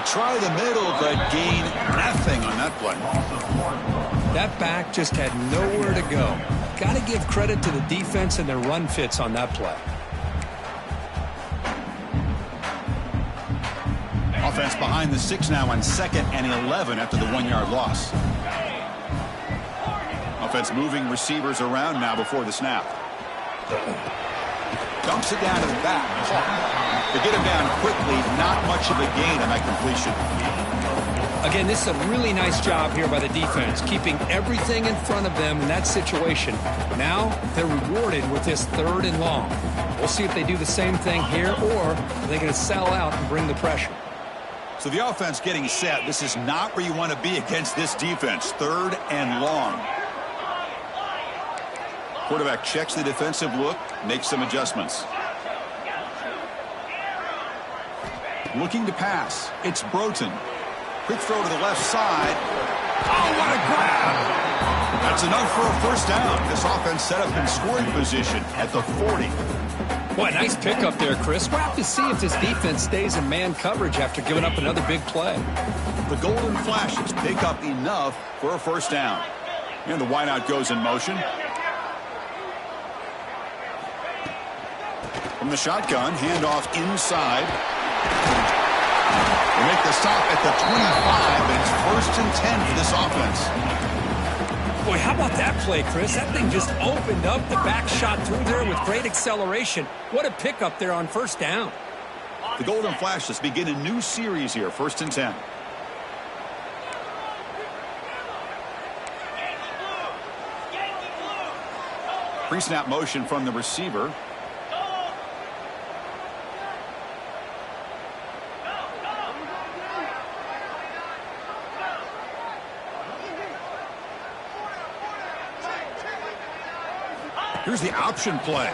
try the middle, but gain nothing on that play. That back just had nowhere to go. Got to give credit to the defense and their run fits on that play. Offense behind the 6 now on 2nd and 11 after the 1-yard loss. Offense moving receivers around now before the snap. Dumps it down to the back. To get him down quickly, not much of a gain on that completion. Again, this is a really nice job here by the defense, keeping everything in front of them in that situation. Now they're rewarded with this 3rd and long. We'll see if they do the same thing here, or are they going to sell out and bring the pressure. So the offense getting set. This is not where you want to be against this defense. 3rd and long. Quarterback checks the defensive look, makes some adjustments. Looking to pass. It's Broughton. Quick throw to the left side. Oh, what a grab! That's enough for a first down. This offense set up in scoring position at the 40. Boy, nice pickup there, Chris. We'll have to see if this defense stays in man coverage after giving up another big play. The Golden Flashes pick up enough for a first down. And the wideout goes in motion. From the shotgun, handoff inside. They make the stop at the 25, and it's 1st and 10 for this offense. Boy, how about that play, Chris? That thing just opened up. The back shot through there with great acceleration. What a pickup there on 1st down. The Golden Flashes begin a new series here, 1st and 10. Pre-snap motion from the receiver. Here's the option play.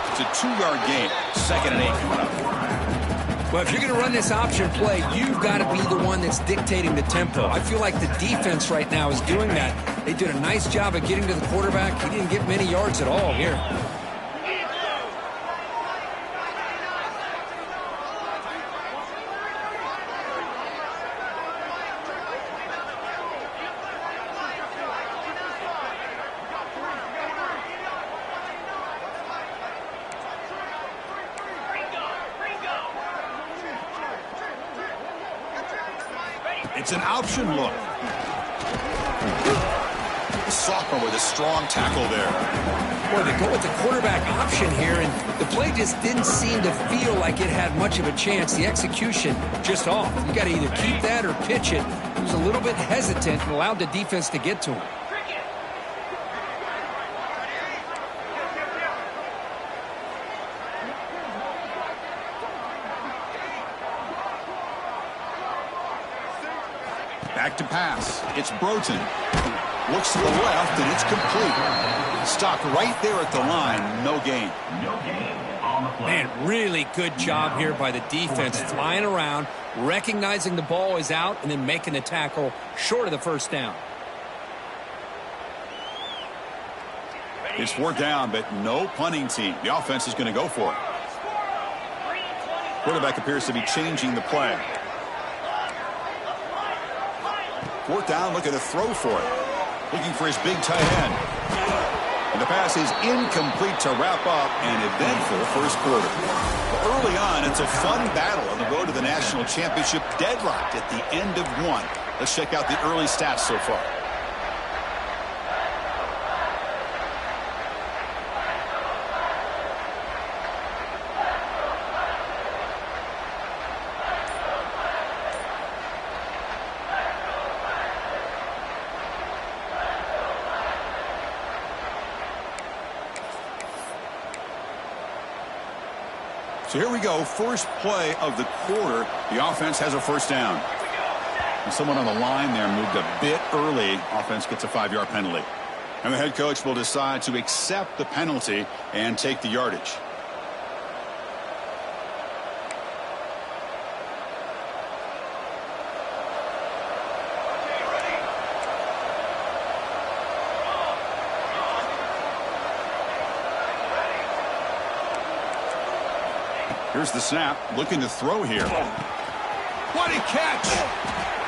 It's a 2-yard gain. 2nd and 8 coming up. Well, if you're going to run this option play, you've got to be the one that's dictating the tempo. I feel like the defense right now is doing that. They did a nice job of getting to the quarterback. He didn't get many yards at all here. It's an option look. The sophomore with a strong tackle there. Boy, they go with the quarterback option here, and the play just didn't seem to feel like it had much of a chance. The execution just off. You got to either keep that or pitch it. He was a little bit hesitant and allowed the defense to get to him. Back to pass. It's Broughton. Looks to the left, and it's complete. Stopped right there at the line. No gain. Man, really good job here by the defense, flying around, recognizing the ball is out, and then making the tackle short of the 1st down. It's 4th down, but no punting team. The offense is going to go for it. Quarterback appears to be changing the play. 4th down, looking to throw for it. Looking for his big tight end. And the pass is incomplete to wrap up an eventful 1st quarter. But early on, it's a fun battle on the road to the national championship, deadlocked at the end of 1. Let's check out the early stats so far. So here we go, first play of the quarter. The offense has a 1st down. And someone on the line there moved a bit early. Offense gets a 5-yard penalty. And the head coach will decide to accept the penalty and take the yardage. Here's the snap, looking to throw here. What a catch!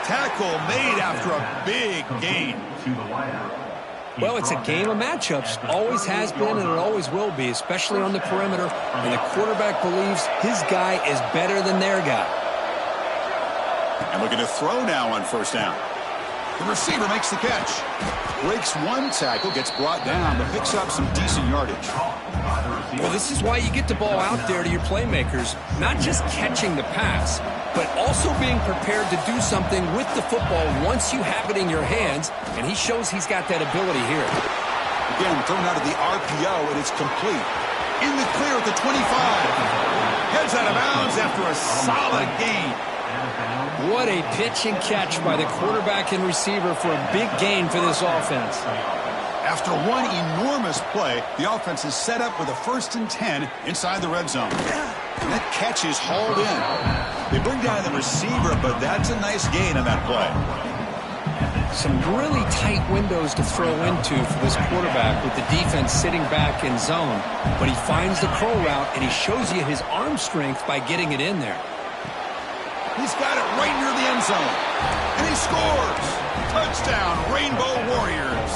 Tackle made after a big gain. Well, it's a game of matchups. Always has been and it always will be, especially on the perimeter. And the quarterback believes his guy is better than their guy. And looking to throw now on first down. The receiver makes the catch. Breaks one tackle, gets brought down, but picks up some decent yardage. Well, this is why you get the ball out there to your playmakers. Not just catching the pass, but also being prepared to do something with the football once you have it in your hands. And he shows he's got that ability here. Again, thrown out of the RPO, and it's complete. In the clear at the 25. Heads out of bounds after a solid gain. What a pitch and catch by the quarterback and receiver for a big gain for this offense. After one enormous play, the offense is set up with a 1st and 10 inside the red zone. And that catch is hauled in. They bring down the receiver, but that's a nice gain on that play. Some really tight windows to throw into for this quarterback with the defense sitting back in zone. But he finds the curl route, and he shows you his arm strength by getting it in there. He's got it right near the end zone. And he scores! Touchdown, Rainbow Warriors!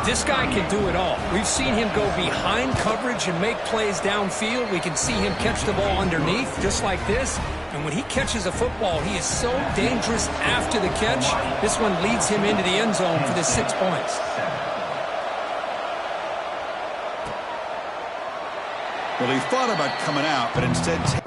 This guy can do it all. We've seen him go behind coverage and make plays downfield. We can see him catch the ball underneath, just like this. And when he catches a football, he is so dangerous after the catch. This one leads him into the end zone for the 6 points. Well, he thought about coming out, but instead...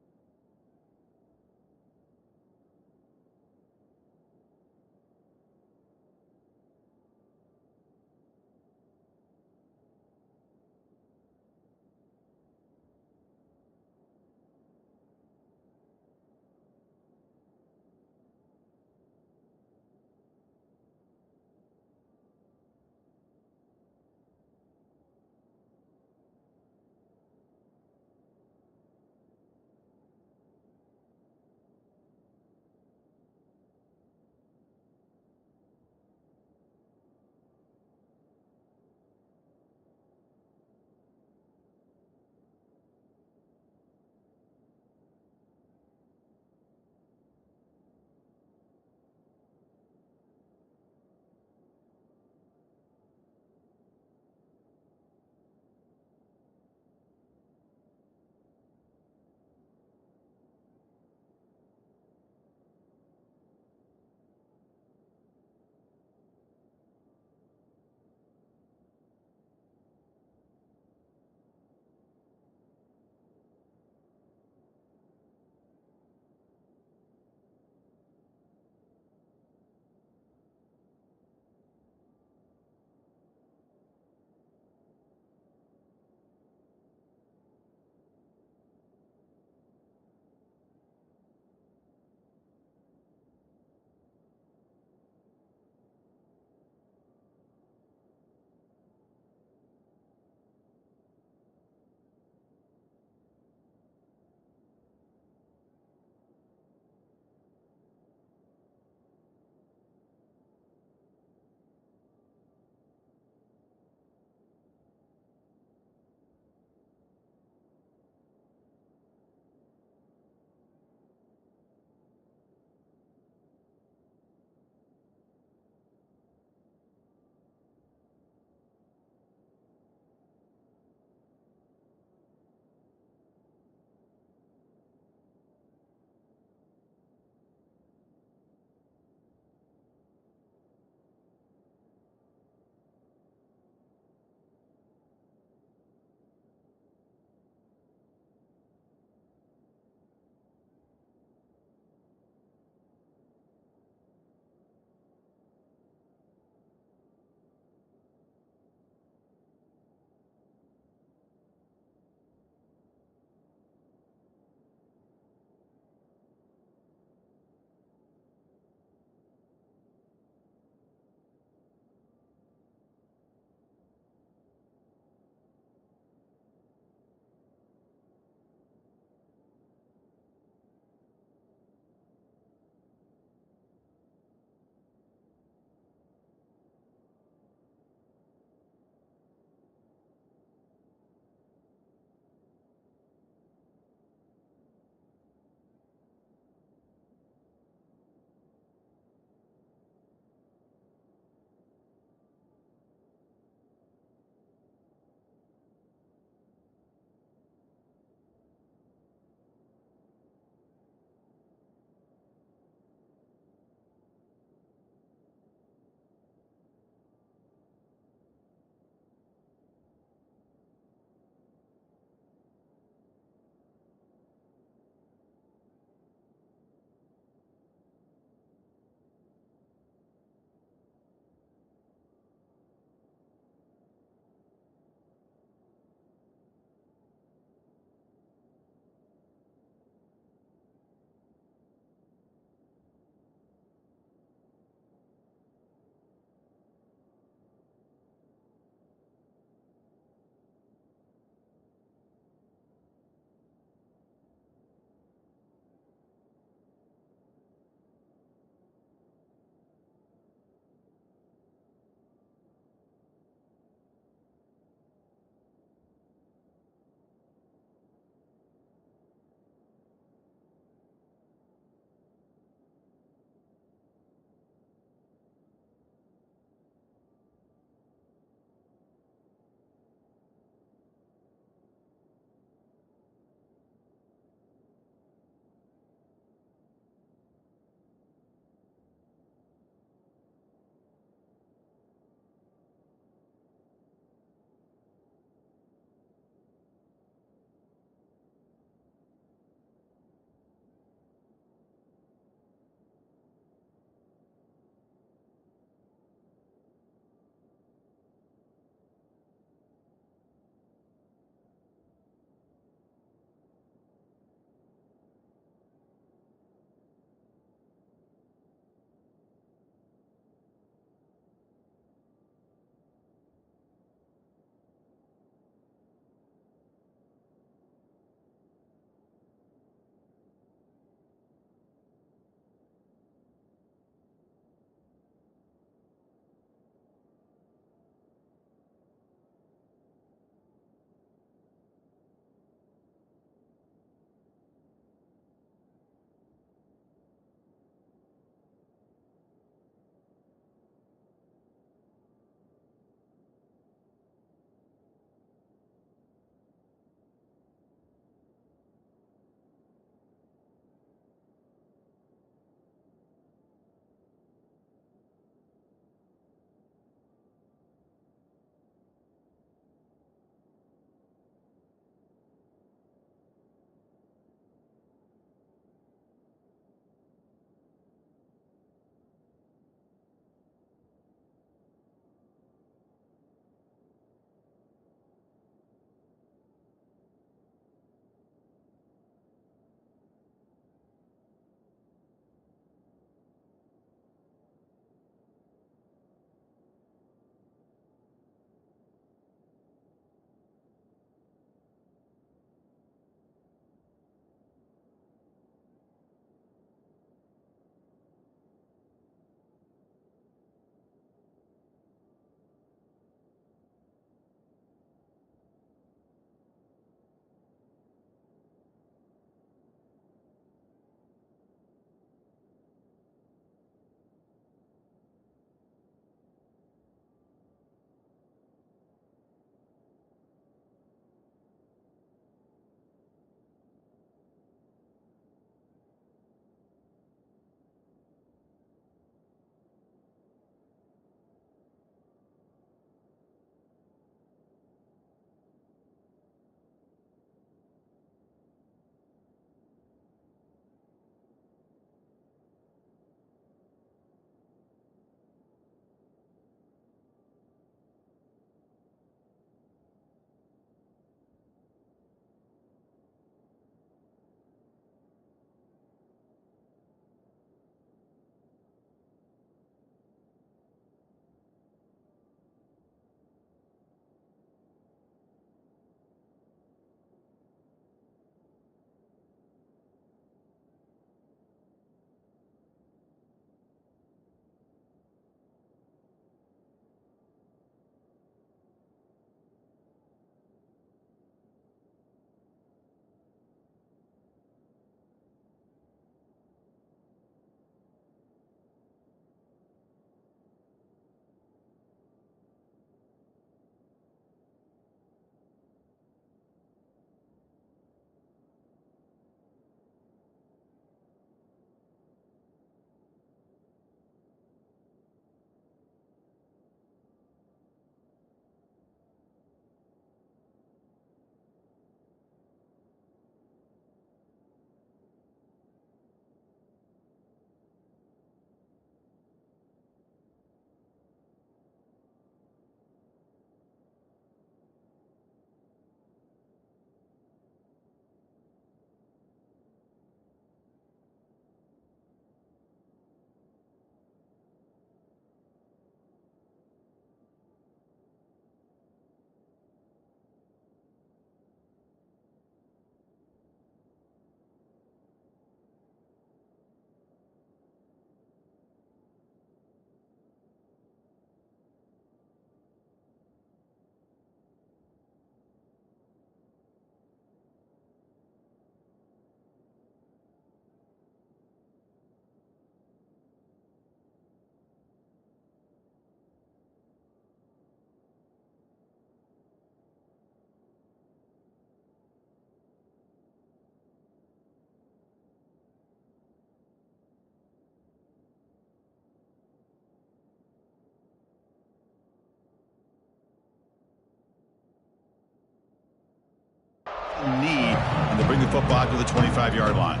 they bring the football to the 25-yard line.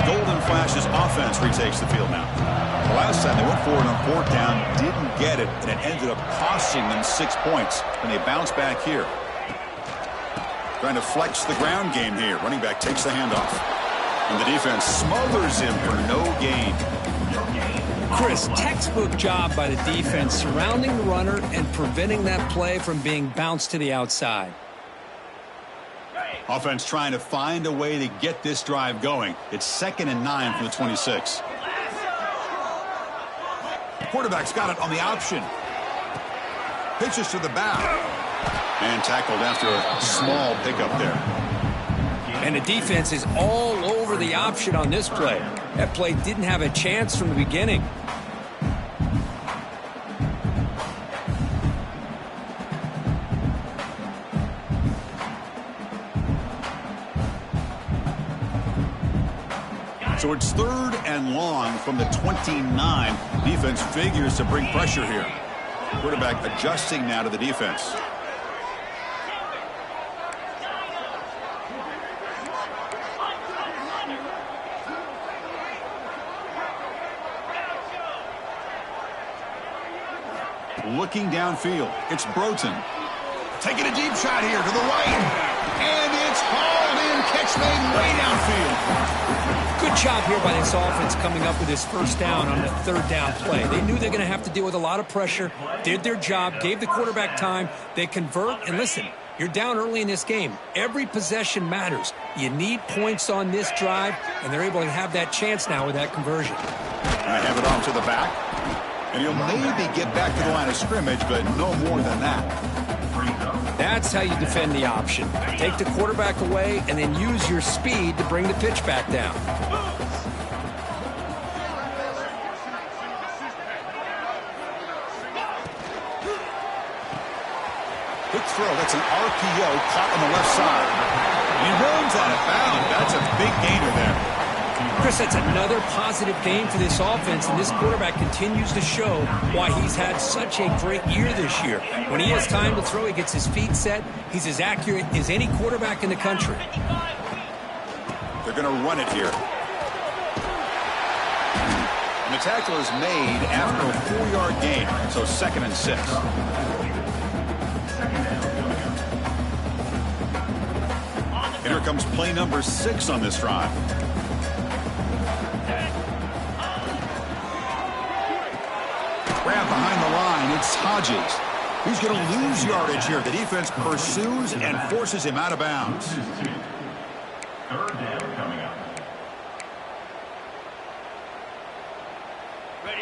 Golden Flash's offense retakes the field now. The last time they went forward on fourth down, didn't get it, and it ended up costing them 6 points. And they bounce back here. Trying to flex the ground game here. Running back takes the handoff. And the defense smothers him for no gain. Chris, textbook job by the defense surrounding the runner and preventing that play from being bounced to the outside. Offense trying to find a way to get this drive going. It's 2nd and 9 from the 26. Quarterback's got it on the option. Pitches to the back. And tackled after a small pickup there. And the defense is all over the option on this play. That play didn't have a chance from the beginning. So it's 3rd and long from the 29. Defense figures to bring pressure here. Quarterback adjusting now to the defense. Looking downfield, it's Broughton. Taking a deep shot here to the right. And it's hauled in. Catch made way downfield. Good job here by this offense coming up with this first down on the 3rd down play. They knew they're going to have to deal with a lot of pressure, did their job, gave the quarterback time. They convert, and listen, you're down early in this game. Every possession matters. You need points on this drive, and they're able to have that chance now with that conversion. And I have it off to the back. And he'll maybe get back to the line of scrimmage, but no more than that. That's how you defend the option. Take the quarterback away and then use your speed to bring the pitch back down. Quick throw. That's an RPO caught on the left side. He runs out of bounds. That's a big gainer there. Chris, that's another positive game for this offense, and this quarterback continues to show why he's had such a great year this year. When he has time to throw, he gets his feet set. He's as accurate as any quarterback in the country. They're going to run it here. And the tackle is made after a 4-yard gain, so 2nd and 6. And here comes play number 6 on this drive. Grab behind the line, it's Hodges. He's going to lose yardage here. The defense pursues and forces him out of bounds. 3rd down coming up.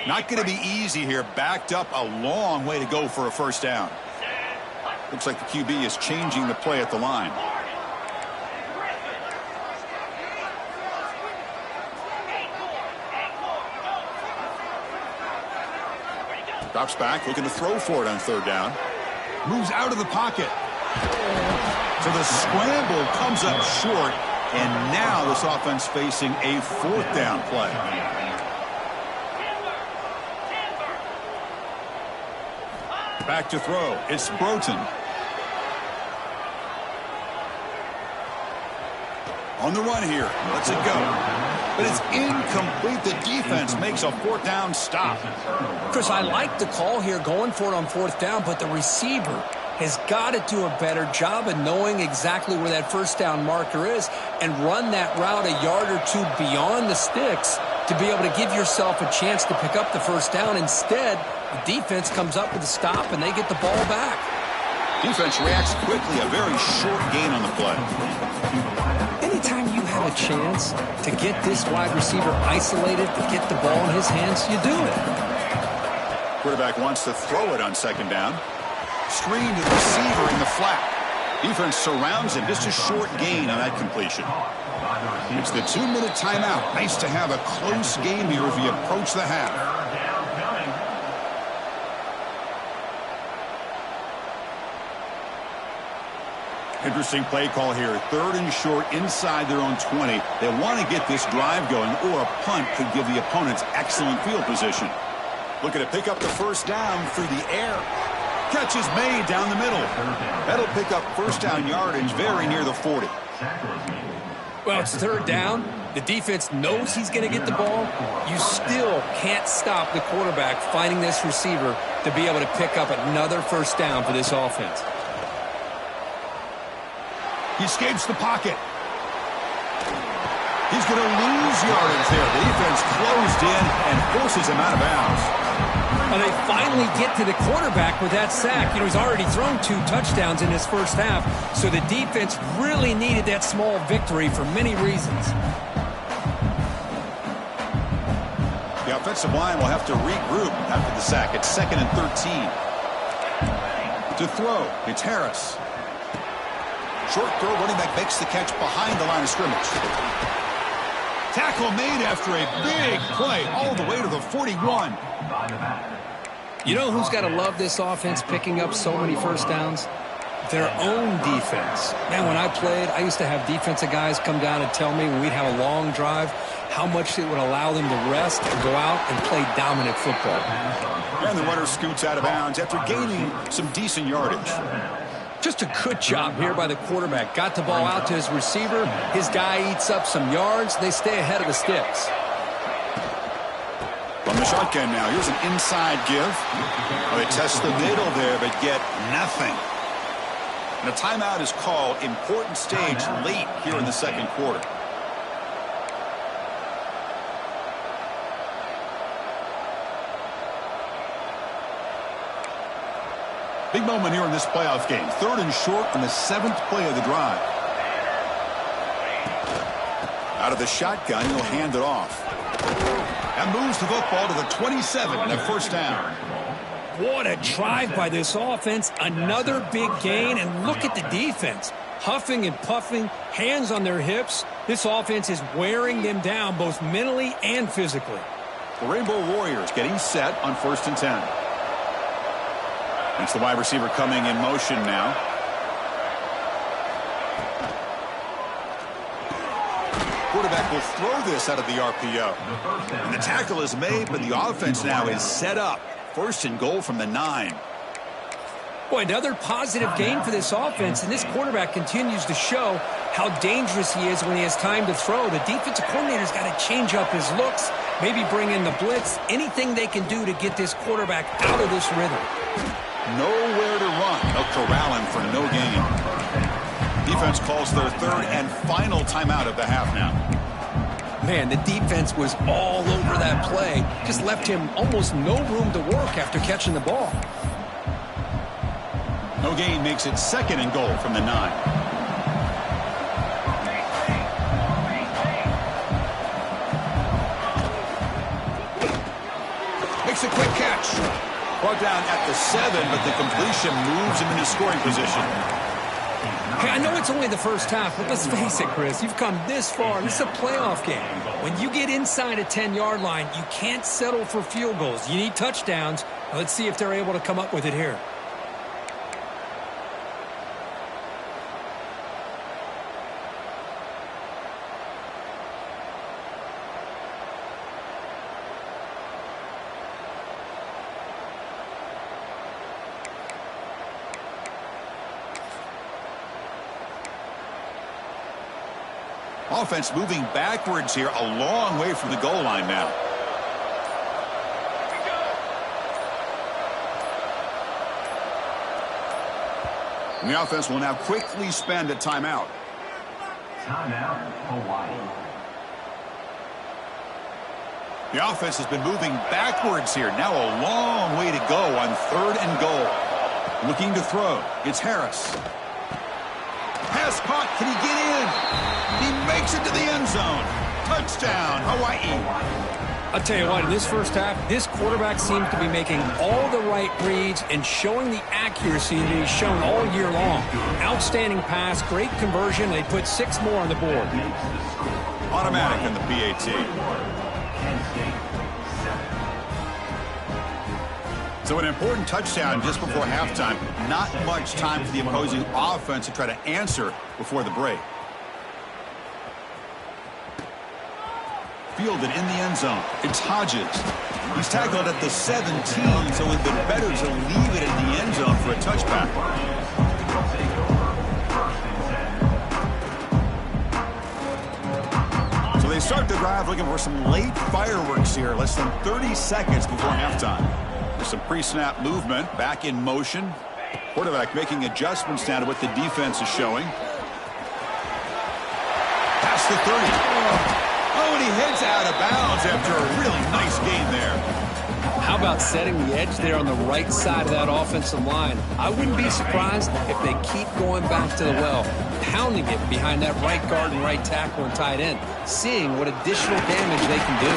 Not going to be easy here. Backed up a long way to go for a first down. Looks like the QB is changing the play at the line. Drops back, looking to throw for it on 3rd down. Moves out of the pocket. So the scramble comes up short, and now this offense facing a 4th down play. Back to throw. It's Broughton. On the run here. Lets it go. But it's incomplete. The defense makes a 4th down stop. Chris, I like the call here going for it on 4th down, but the receiver has got to do a better job of knowing exactly where that first down marker is and run that route a yard or two beyond the sticks to be able to give yourself a chance to pick up the first down. Instead, the defense comes up with a stop and they get the ball back. Defense reacts quickly. A very short gain on the play. Anytime you have a chance to get this wide receiver isolated, to get the ball in his hands, you do it. Quarterback wants to throw it on 2nd down. Screen to the receiver in the flat. Defense surrounds him. Just a short gain on that completion. It's the 2-minute timeout. Nice to have a close game here as we approach the half. Interesting play call here. 3rd and short inside their own 20. They want to get this drive going, or a punt could give the opponents excellent field position. Looking to pick up the first down through the air. Catch is made down the middle. That'll pick up first down yardage very near the 40. Well, it's third down. The defense knows he's going to get the ball. You still can't stop the quarterback finding this receiver to be able to pick up another first down for this offense. He escapes the pocket. He's going to lose yardage there. The defense closed in and forces him out of bounds. Well, they finally get to the quarterback with that sack. You know, he's already thrown 2 touchdowns in his first half, so the defense really needed that small victory for many reasons. The offensive line will have to regroup after the sack. It's 2nd and 13. To throw, it's Harris. Short throw, running back makes the catch behind the line of scrimmage. Tackle made after a big play all the way to the 41. You know who's got to love this offense picking up so many first downs? Their own defense. Man, when I played, I used to have defensive guys come down and tell me when we'd have a long drive how much it would allow them to rest and go out and play dominant football. And the runner scoots out of bounds after gaining some decent yardage. Just a good job here by the quarterback. Got the ball out to his receiver. His guy eats up some yards. They stay ahead of the sticks. From the shotgun now, here's an inside give. Well, they test the middle there, but get nothing. And a timeout is called. Important stage late here in the second quarter. Big moment here in this playoff game. 3rd and short on the 7th play of the drive. Out of the shotgun, he'll hand it off. And moves the football to the 27 and a first down. What a drive by this offense. Another big gain, and look at the defense. Huffing and puffing, hands on their hips. This offense is wearing them down both mentally and physically. The Rainbow Warriors getting set on 1st and 10. It's the wide receiver coming in motion now. Quarterback will throw this out of the RPO. And the tackle is made, but the offense now is set up. 1st and goal from the 9. Boy, another positive gain for this offense, and this quarterback continues to show how dangerous he is when he has time to throw. The defensive coordinator's got to change up his looks, maybe bring in the blitz, anything they can do to get this quarterback out of this rhythm. Nowhere to run. They'll corral him for no gain. Defense calls their 3rd and final timeout of the half now. Man, the defense was all over that play. Just left him almost no room to work after catching the ball. No gain makes it 2nd and goal from the 9. Makes a quick catch. Brought down at the 7, but the completion moves him into scoring position. Hey, I know it's only the first half, but let's face it, Chris. You've come this far. This is a playoff game. When you get inside a 10-yard line, you can't settle for field goals. You need touchdowns. Now, let's see if they're able to come up with it here. Offense moving backwards here, a long way from the goal line now. And the offense will now quickly spend a timeout. Timeout, Hawaii. The offense has been moving backwards here. Now a long way to go on 3rd and goal. Looking to throw. It's Harris. Pass caught. Can he get in? He makes it to the end zone. Touchdown, Hawaii. I'll tell you what, in this first half, this quarterback seems to be making all the right reads and showing the accuracy that he's shown all year long. Outstanding pass, great conversion. They put 6 more on the board. Automatic in the PAT. So an important touchdown just before halftime. Not much time for the opposing offense to try to answer before the break. Fielded in the end zone. It's Hodges. He's tackled at the 17, so it would be better to leave it in the end zone for a touchback. So they start the drive looking for some late fireworks here, less than 30 seconds before halftime. There's some pre-snap movement, back in motion. Quarterback making adjustments down to what the defense is showing. Past the 30. Oh, and he heads out of bounds after a really nice gain there. How about setting the edge there on the right side of that offensive line? I wouldn't be surprised if they keep going back to the well, pounding it behind that right guard and right tackle and tight end, seeing what additional damage they can do.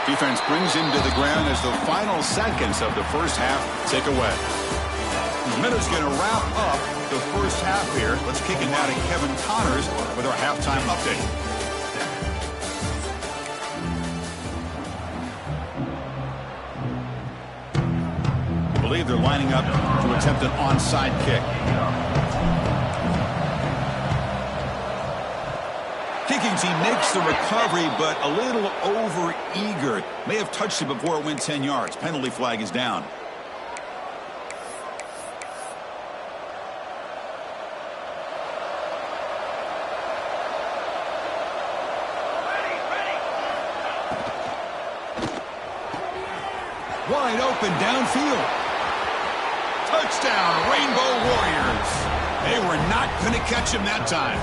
Defense brings him to the ground as the final seconds of the first half tick away. Minute's going to wrap up the first half here. Let's kick it now to Kevin Connors with our halftime update. I believe they're lining up to attempt an onside kick. Kicking team makes the recovery, but a little over-eager. May have touched it before it went 10 yards. Penalty flag is down. Wide open downfield. Touchdown, Rainbow Warriors. They were not going to catch him that time.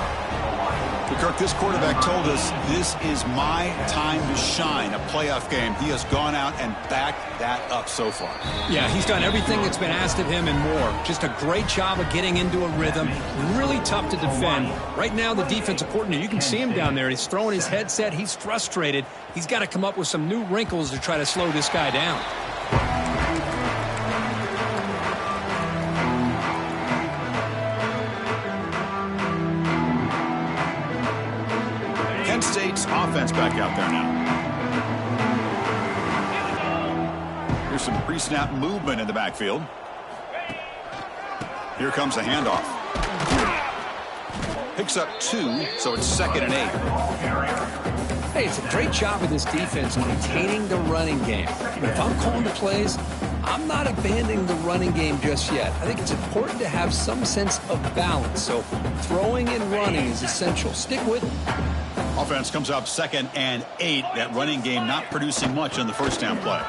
But Kirk, this quarterback told us this is my time to shine, a playoff game. He has gone out and backed that up so far. Yeah, he's done everything that's been asked of him and more. Just a great job of getting into a rhythm. Really tough to defend. Right now, the defensive coordinator, you can see him down there. He's throwing his headset. He's frustrated. He's got to come up with some new wrinkles to try to slow this guy down. Kent State's offense back out there now. Here's some pre-snap movement in the backfield. Here comes a handoff. Picks up 2, so it's 2nd and 8. Hey, it's a great job of this defense containing the running game. If I'm calling the plays, I'm not abandoning the running game just yet. I think it's important to have some sense of balance. So throwing and running is essential. Stick with it. Offense comes up 2nd and 8. That running game not producing much on the first down play.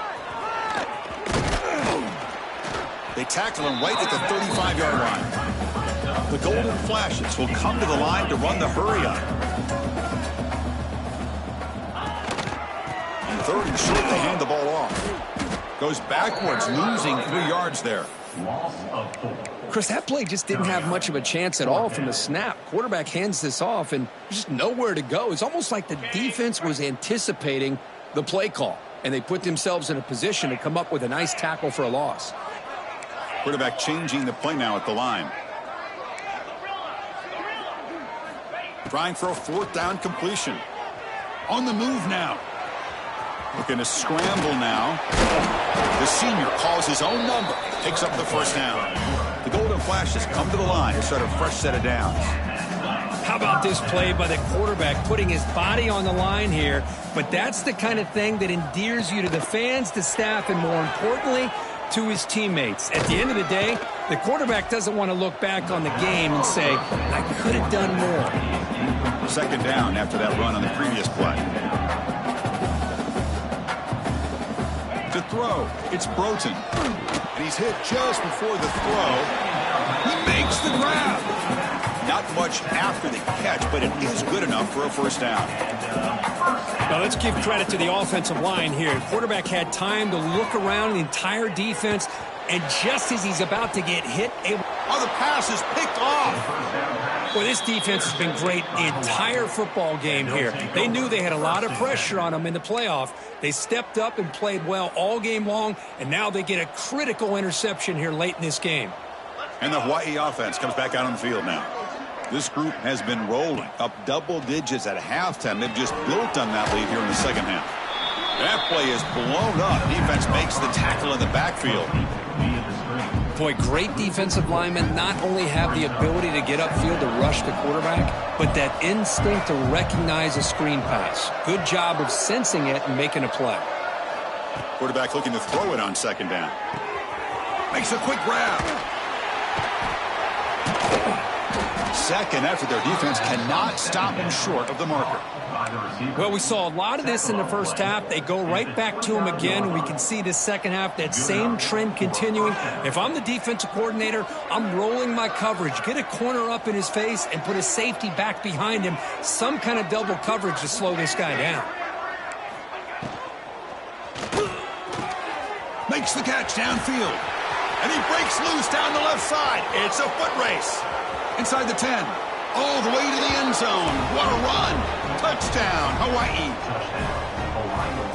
They tackle him right at the 35-yard line. The Golden Flashes will come to the line to run the hurry up. And 3rd and short, they hand the ball off. Goes backwards, losing 3 yards there. Chris, that play just didn't have much of a chance at all from the snap. Quarterback hands this off and just nowhere to go. It's almost like the defense was anticipating the play call, and they put themselves in a position to come up with a nice tackle for a loss. Quarterback changing the play now at the line. Trying for a 4th down completion. On the move now. Looking to scramble now. The senior calls his own number. Takes up the first down. The Golden Flashes come to the line to start a fresh set of downs. How about this play by the quarterback putting his body on the line here? But that's the kind of thing that endears you to the fans, the staff, and more importantly, to his teammates. At the end of the day, the quarterback doesn't want to look back on the game and say, I could have done more. 2nd down after that run on the previous play. To throw, it's Broughton. And he's hit just before the throw. He makes the grab. Not much after the catch, but it is good enough for a first down. Now let's give credit to the offensive line here. Quarterback had time to look around the entire defense, and just as he's about to get hit, the pass is picked off. Well, this defense has been great the entire football game here. They knew they had a lot of pressure on them in the playoff. They stepped up and played well all game long, and now they get a critical interception here late in this game. And the Hawaii offense comes back out on the field now. This group has been rolling up double digits at halftime. They've just built on that lead here in the second half. That play is blown up. Defense makes the tackle in the backfield. Boy, great defensive linemen not only have the ability to get upfield to rush the quarterback, but that instinct to recognize a screen pass. Good job of sensing it and making a play. Quarterback looking to throw it on second down. Makes a quick grab. Second after their defense cannot stop him short of the marker. Well, we saw a lot of this in the first half. They go right back to him again. We can see the second half, that same trend continuing. If I'm the defensive coordinator, I'm rolling my coverage. Get a corner up in his face and put a safety back behind him. Some kind of double coverage to slow this guy down. Makes the catch downfield. And he breaks loose down the left side. It's a foot race. Inside the 10. All the way to the end zone. What a run. Touchdown, Hawaii.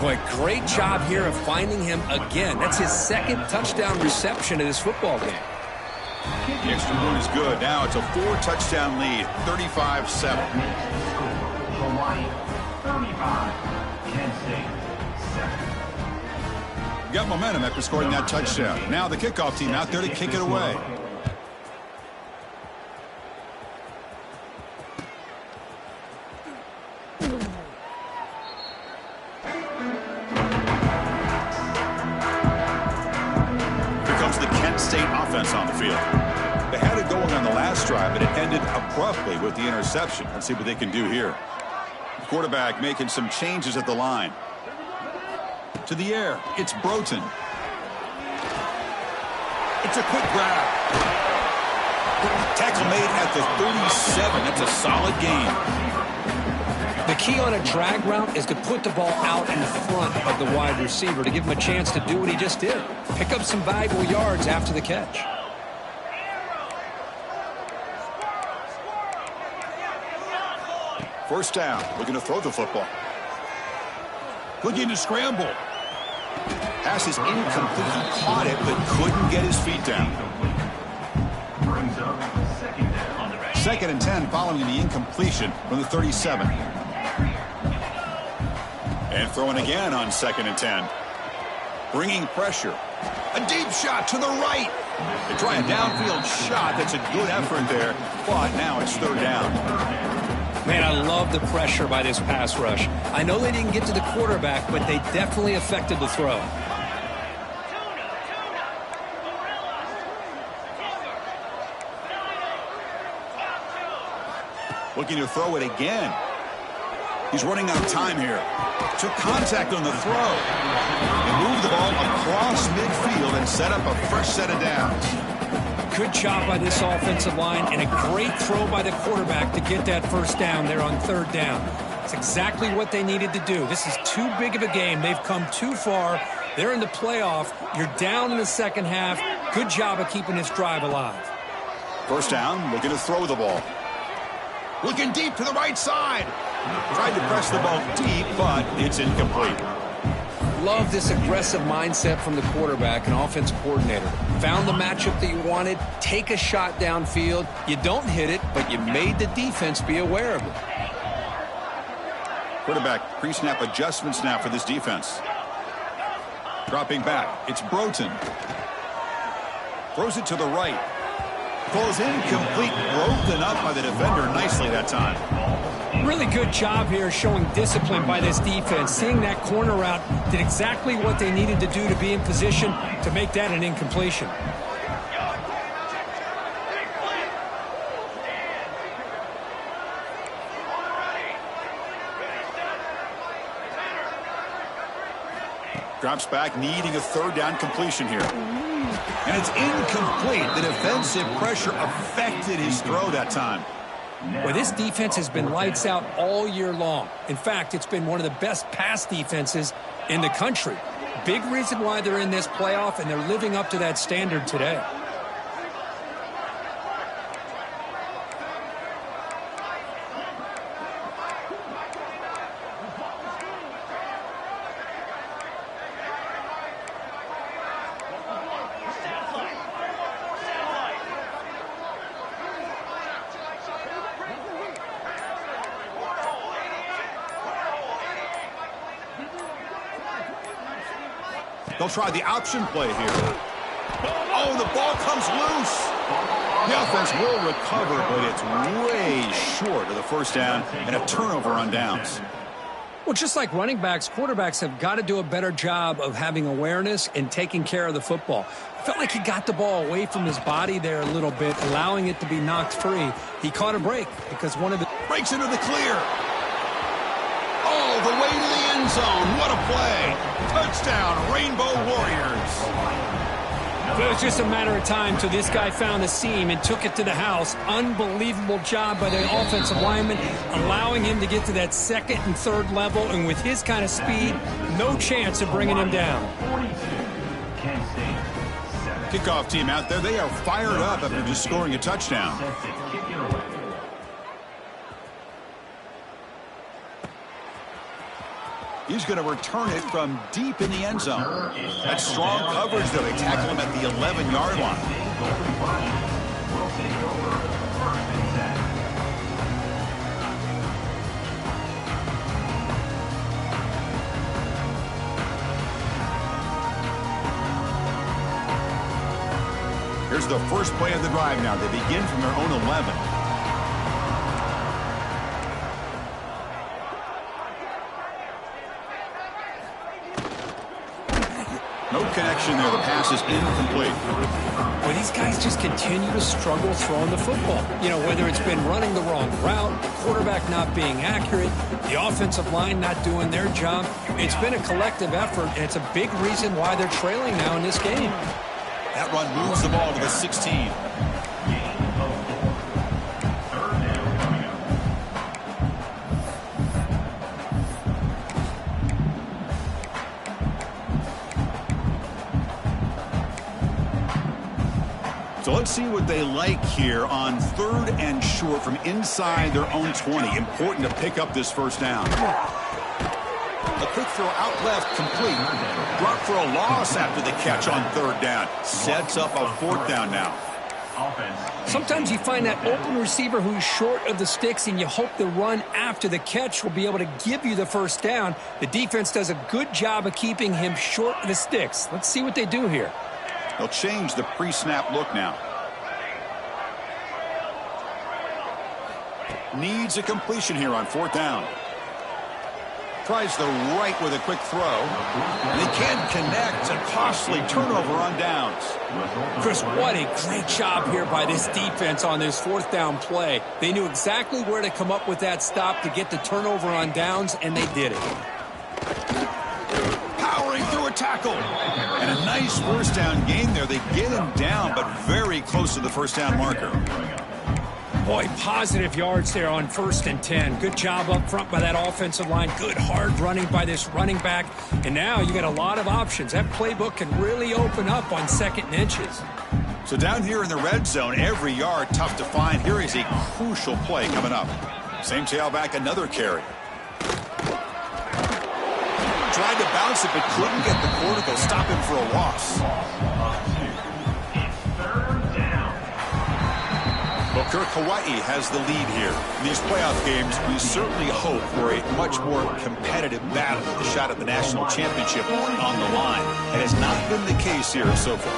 Boy, great job here of finding him again. That's his second touchdown reception of this football game. The extra point is good. Now it's a 4-touchdown lead, 35-7. Hawaii, 35. Kent State, 7. Got momentum after scoring that touchdown. Now the kickoff team out there to kick it away. On the field. They had it going on the last drive, but it ended abruptly with the interception. Let's see what they can do here. The quarterback making some changes at the line. To the air, it's Broughton. It's a quick grab. Tackle made at the 37. That's a solid gain. The key on a drag route is to put the ball out in front of the wide receiver to give him a chance to do what he just did. Pick up some valuable yards after the catch. First down, looking to throw the football. Looking to scramble. Pass is incomplete. He caught it, but couldn't get his feet down. Brings up second down. Second and 10 following the incompletion from the 37. And throwing again on second and 10. Bringing pressure. A deep shot to the right. They try a downfield shot. That's a good effort there. But now it's third down. Man, I love the pressure by this pass rush. I know they didn't get to the quarterback, but they definitely affected the throw. Looking to throw it again. He's running out of time here. Took contact on the throw. They moved the ball across midfield and set up a fresh set of downs. Good job by this offensive line and a great throw by the quarterback to get that first down there on third down. It's exactly what they needed to do. This is too big of a game. They've come too far. They're in the playoff. You're down in the second half. Good job of keeping this drive alive. First down, looking to throw the ball. Looking deep to the right side. Tried to press the ball deep, but it's incomplete. Love this aggressive mindset from the quarterback and offensive coordinator. Found the matchup that you wanted. Take a shot downfield. You don't hit it, but you made the defense be aware of it. Quarterback pre-snap adjustments now for this defense. Dropping back. It's Broughton. Throws it to the right. Falls incomplete. Broken up by the defender nicely that time. Really good job here showing discipline by this defense. Seeing that corner route, did exactly what they needed to do to be in position to make that an incompletion. Drops back, needing a third down completion here. And it's incomplete. The defensive pressure affected his throw that time. Well, this defense has been lights out all year long. In fact, it's been one of the best pass defenses in the country. Big reason why they're in this playoff, and they're living up to that standard today. They'll try the option play here. Oh, the ball comes loose. The offense will recover, but it's way short of the first down and a turnover on downs. Well, just like running backs, quarterbacks have got to do a better job of having awareness and taking care of the football. I felt like he got the ball away from his body there a little bit, allowing it to be knocked free. He caught a break because one of the... Breaks into the clear. Oh, the way to the end zone. What a play. Touchdown, Rainbow Warriors. It was just a matter of time till this guy found the seam and took it to the house. Unbelievable job by the offensive lineman, allowing him to get to that second and third level. And with his kind of speed, no chance of bringing him down. Kickoff team out there, they are fired up after just scoring a touchdown. He's going to return it from deep in the end zone. That's strong coverage, though. They tackle him at the 11-yard line. Here's the first play of the drive now. They begin from their own 11. No connection there. The pass is incomplete. Well, these guys just continue to struggle throwing the football. You know, whether it's been running the wrong route, the quarterback not being accurate, the offensive line not doing their job. It's been a collective effort, and it's a big reason why they're trailing now in this game. That run moves the ball to the 16. So let's see what they like here on 3rd and short from inside their own 20. Important to pick up this first down. A quick throw out left, complete. Brought for a loss after the catch on 3rd down. Sets up a 4th down now. Sometimes you find that open receiver who's short of the sticks, and you hope the run after the catch will be able to give you the first down. The defense does a good job of keeping him short of the sticks. Let's see what they do here. They'll change the pre-snap look now. Needs a completion here on 4th down. Tries the right with a quick throw. And he can't connect. A costly turnover on downs. Chris, what a great job here by this defense on this 4th down play. They knew exactly where to come up with that stop to get the turnover on downs, and they did it. Powering through a tackle. And a nice first down gain there. They get him down, but very close to the first down marker. Boy, positive yards there on 1st and 10. Good job up front by that offensive line. Good hard running by this running back. And now you got a lot of options. That playbook can really open up on 2nd and inches. So down here in the red zone, every yard tough to find. Here is a crucial play coming up. Same tailback, another carry. Tried to bounce it, but couldn't get the quarter. They'll stop him for a loss. Kirk, Hawaii has the lead here. In these playoff games, we certainly hope for a much more competitive battle with a shot at the national championship on the line. It has not been the case here so far.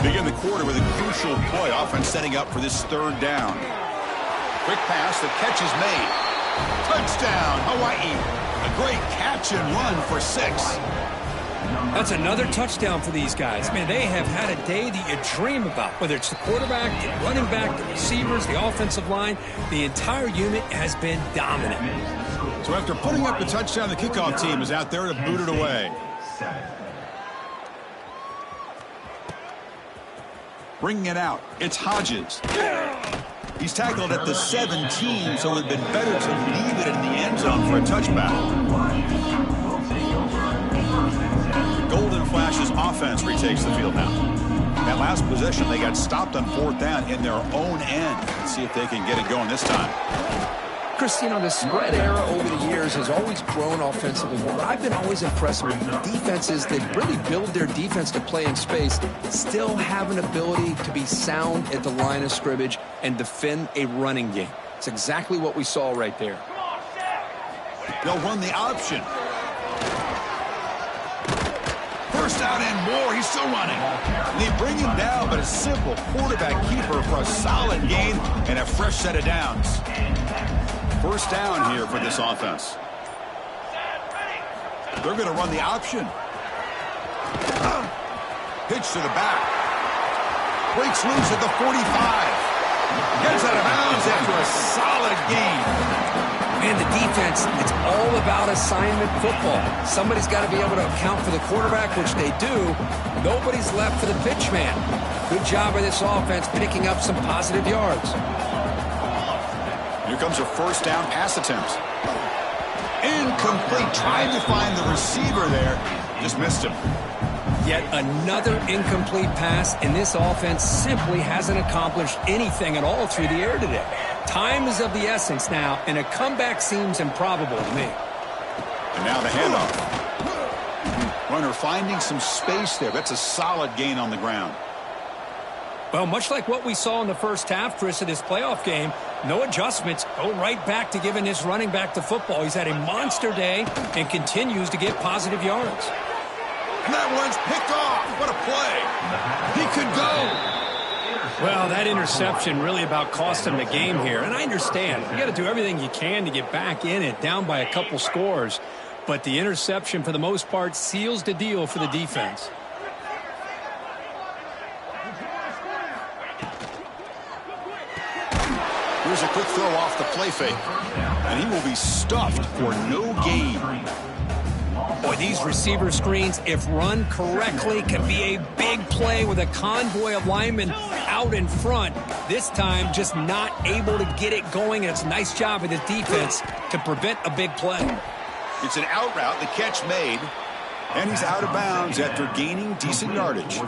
We begin the quarter with a crucial play. Offense setting up for this 3rd down. Quick pass, the catch is made. Touchdown, Hawaii. A great catch and run for 6. That's another touchdown for these guys. Man, they have had a day that you dream about. Whether it's the quarterback, the running back, the receivers, the offensive line, the entire unit has been dominant. So after putting up the touchdown, the kickoff team is out there to boot it away. Bringing it out, it's Hodges. He's tackled at the 17, so it would have been better to leave it in the end zone for a touchback. Golden Flash's offense retakes the field now. That last possession, they got stopped on 4th down in their own end. Let's see if they can get it going this time. Chris, you know, the spread era over the years has always grown offensively. What I've been always impressed with defenses that really build their defense to play in space, still have an ability to be sound at the line of scrimmage and defend a running game. It's exactly what we saw right there. They'll run the option. First down and more. He's still running. They bring him down, but a simple quarterback keeper for a solid gain and a fresh set of downs. First down here for this offense. They're going to run the option. Pitch to the back. Breaks loose at the 45. Gets out of bounds after a solid gain. Man, the defense, it's all about assignment football. Somebody's got to be able to account for the quarterback, which they do. Nobody's left for the pitch man. Good job by this offense picking up some positive yards. Here comes a first down pass attempt. Incomplete. Tried to find the receiver there. Just missed him. Yet another incomplete pass, and this offense simply hasn't accomplished anything at all through the air today. Time is of the essence now, and a comeback seems improbable to me. And now the handoff. Runner finding some space there. That's a solid gain on the ground. Well, much like what we saw in the first half, Chris, of this playoff game, no adjustments, go right back to giving this running back the football. He's had a monster day and continues to get positive yards. And that one's picked off. What a play. He could go. Well, that interception really about cost him the game here. And I understand. You got to do everything you can to get back in it, down by a couple scores. But the interception, for the most part, seals the deal for the defense. Here's a quick throw off the play fake. And he will be stuffed for no gain. Boy, these receiver screens, if run correctly, can be a big play with a convoy of linemen out in front. This time, just not able to get it going. And it's a nice job of the defense to prevent a big play. It's an out route, the catch made. And he's out of bounds after gaining decent yardage.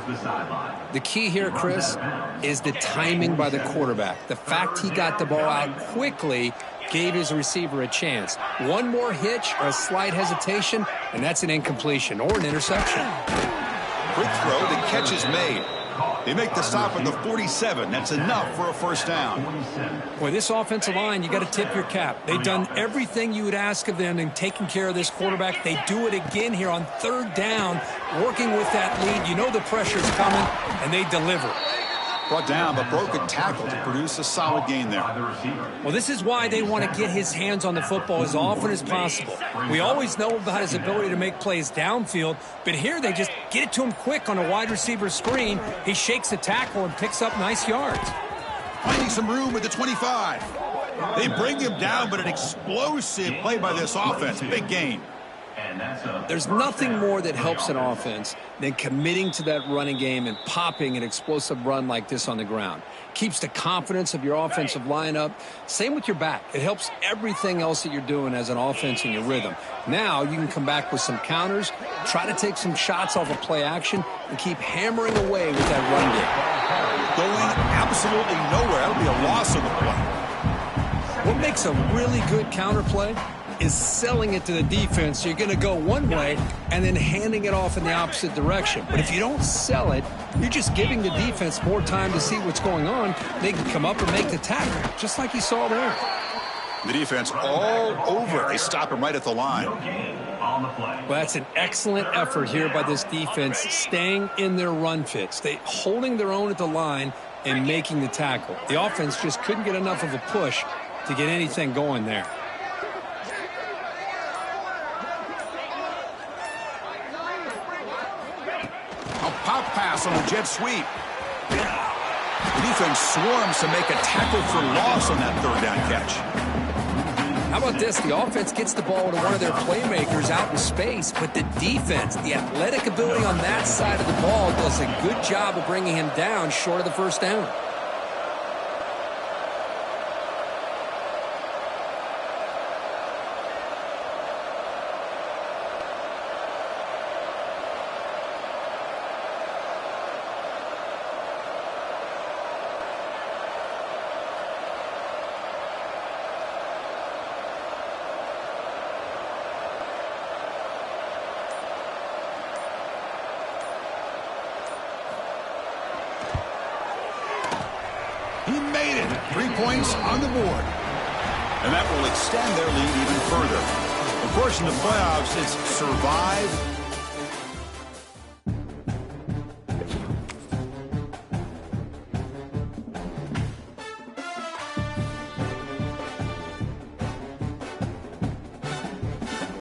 The key here, Chris, is the timing by the quarterback. The fact he got the ball out quickly gave his receiver a chance. One more hitch or a slight hesitation, and that's an incompletion or an interception. Quick throw, the catch is made. They make the stop at the 47. That's enough for a first down. Boy, this offensive line, you got to tip your cap. They've done everything you would ask of them in taking care of this quarterback. They do it again here on third down, working with that lead. You know the pressure's coming, and they deliver. Brought down, but broke a tackle to produce a solid gain there. Well, this is why they want to get his hands on the football as often as possible. We always know about his ability to make plays downfield, but here they just get it to him quick on a wide receiver screen. He shakes the tackle and picks up nice yards. Finding some room at the 25. They bring him down, but an explosive play by this offense. Big gain. There's nothing more that helps an offense than committing to that running game and popping an explosive run like this on the ground. Keeps the confidence of your offensive lineup. Same with your back. It helps everything else that you're doing as an offense in your rhythm. Now you can come back with some counters, try to take some shots off of play action, and keep hammering away with that run game. Going absolutely nowhere. That'll be a loss of the play. What makes a really good counter play is selling it to the defense. You're going to go one way and then handing it off in the opposite direction. But if you don't sell it, you're just giving the defense more time to see what's going on. They can come up and make the tackle, just like you saw there. The defense all over. They stop him right at the line. Well, that's an excellent effort here by this defense, staying in their run fits. They holding their own at the line and making the tackle. The offense just couldn't get enough of a push to get anything going there. Pop pass on the jet sweep. The defense swarms to make a tackle for loss on that third down catch. How about this? The offense gets the ball to one of their playmakers out in space, but the defense, the athletic ability on that side of the ball does a good job of bringing him down short of the first down. He made it. 3 points on the board. And that will extend their lead even further. Of course, in the playoffs, it's survive